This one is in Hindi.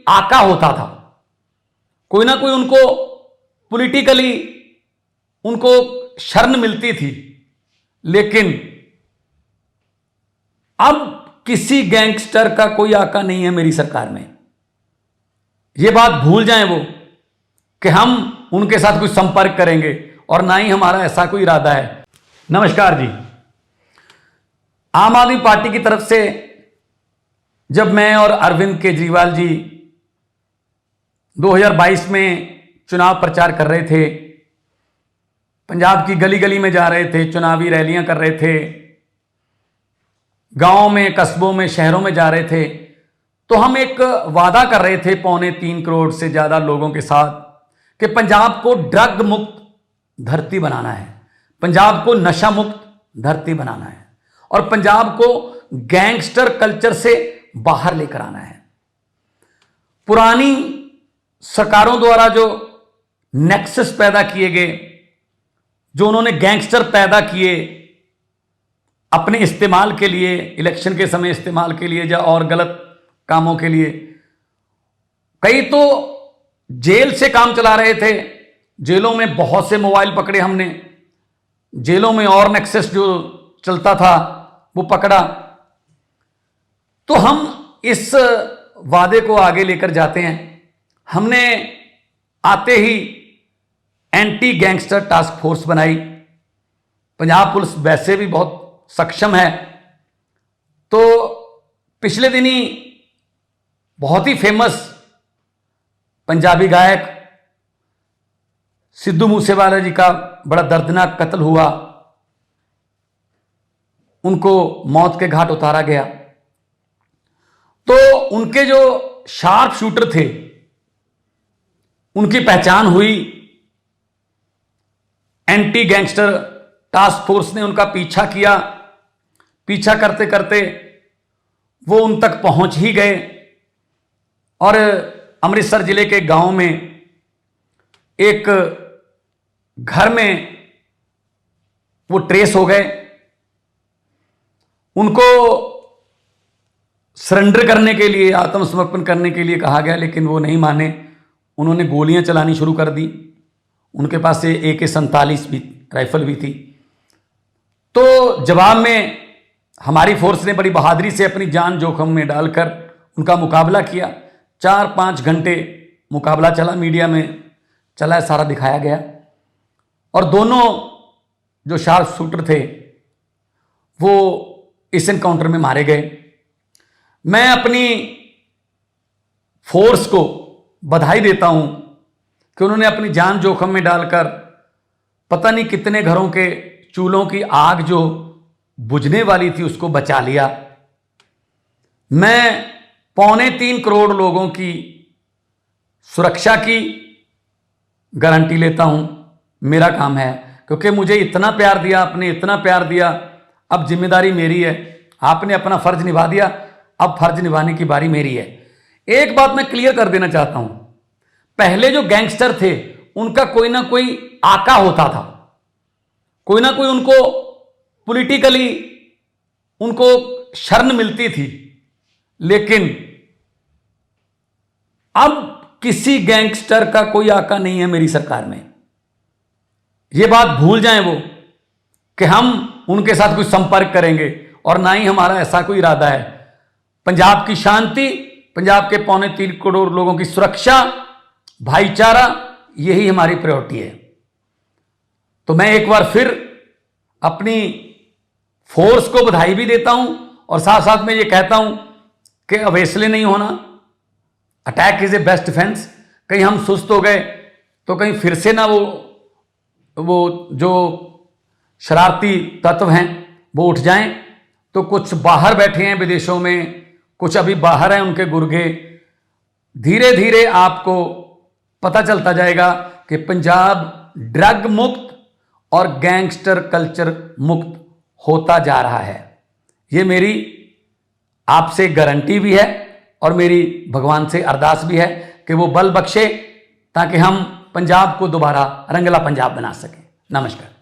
आका होता था, कोई ना कोई उनको पॉलिटिकली उनको शरण मिलती थी। लेकिन अब किसी गैंगस्टर का कोई आका नहीं है मेरी सरकार में। यह बात भूल जाएं वो कि हम उनके साथ कोई संपर्क करेंगे, और ना ही हमारा ऐसा कोई इरादा है। नमस्कार जी। आम आदमी पार्टी की तरफ से जब मैं और अरविंद केजरीवाल जी 2022 में चुनाव प्रचार कर रहे थे, पंजाब की गली गली में जा रहे थे, चुनावी रैलियां कर रहे थे, गांवों में, कस्बों में, शहरों में जा रहे थे, तो हम एक वादा कर रहे थे 3.25 करोड़ से ज्यादा लोगों के साथ कि पंजाब को ड्रग मुक्त धरती बनाना है, पंजाब को नशा मुक्त धरती बनाना है, और पंजाब को गैंगस्टर कल्चर से बाहर लेकर आना है। पुरानी सरकारों द्वारा जो नेक्सस पैदा किए गए, जो उन्होंने गैंगस्टर पैदा किए अपने इस्तेमाल के लिए, इलेक्शन के समय इस्तेमाल के लिए या और गलत कामों के लिए, कई तो जेल से काम चला रहे थे, जेलों में बहुत से मोबाइल पकड़े हमने, जेलों में और नेक्सस जो चलता था वो पकड़ा। तो हम इस वादे को आगे लेकर जाते हैं। हमने आते ही एंटी गैंगस्टर टास्क फोर्स बनाई। पंजाब पुलिस वैसे भी बहुत सक्षम है। तो पिछले दिनी बहुत ही फेमस पंजाबी गायक सिद्धू मूसेवाला जी का बड़ा दर्दनाक कत्ल हुआ, उनको मौत के घाट उतारा गया। तो उनके जो शार्प शूटर थे उनकी पहचान हुई। एंटी गैंगस्टर टास्क फोर्स ने उनका पीछा किया। पीछा करते करते वो उन तक पहुंच ही गए, और अमृतसर जिले के गांव में एक घर में वो ट्रेस हो गए। उनको सरेंडर करने के लिए, आत्मसमर्पण करने के लिए कहा गया, लेकिन वो नहीं माने। उन्होंने गोलियां चलानी शुरू कर दी। उनके पास से AK-47 भी राइफल भी थी। तो जवाब में हमारी फोर्स ने बड़ी बहादुरी से अपनी जान जोखिम में डालकर उनका मुकाबला किया। 4-5 घंटे मुकाबला चला, मीडिया में चला, सारा दिखाया गया। और दोनों जो शार्प शूटर थे वो इस एनकाउंटर में मारे गए। मैं अपनी फोर्स को बधाई देता हूं कि उन्होंने अपनी जान जोखिम में डालकर पता नहीं कितने घरों के चूल्हों की आग जो बुझने वाली थी उसको बचा लिया। मैं 3.25 करोड़ लोगों की सुरक्षा की गारंटी लेता हूं, मेरा काम है, क्योंकि मुझे इतना प्यार दिया आपने, इतना प्यार दिया। अब जिम्मेदारी मेरी है। आपने अपना फर्ज निभा दिया, अब फर्ज निभाने की बारी मेरी है। एक बात मैं क्लियर कर देना चाहता हूं, पहले जो गैंगस्टर थे उनका कोई ना कोई आका होता था, कोई ना कोई उनको पॉलिटिकली उनको शरण मिलती थी। लेकिन अब किसी गैंगस्टर का कोई आका नहीं है मेरी सरकार में। यह बात भूल जाएं वो कि हम उनके साथ कोई संपर्क करेंगे, और ना ही हमारा ऐसा कोई इरादा है। पंजाब की शांति, पंजाब के 3.25 करोड़ लोगों की सुरक्षा, भाईचारा, यही हमारी प्रायोरिटी है। तो मैं एक बार फिर अपनी फोर्स को बधाई भी देता हूं, और साथ साथ में ये कहता हूं कि अवेसले नहीं होना। Attack is a best defence. कहीं हम सुस्त हो गए तो कहीं फिर से ना वो जो शरारती तत्व हैं वो उठ जाएं। तो कुछ बाहर बैठे हैं विदेशों में, कुछ अभी बाहर हैं उनके गुर्गे। धीरे धीरे आपको पता चलता जाएगा कि पंजाब ड्रग मुक्त और गैंगस्टर कल्चर मुक्त होता जा रहा है। ये मेरी आपसे गारंटी भी है, और मेरी भगवान से अरदास भी है कि वो बल बख्शे ताकि हम पंजाब को दोबारा रंगला पंजाब बना सकें। नमस्कार।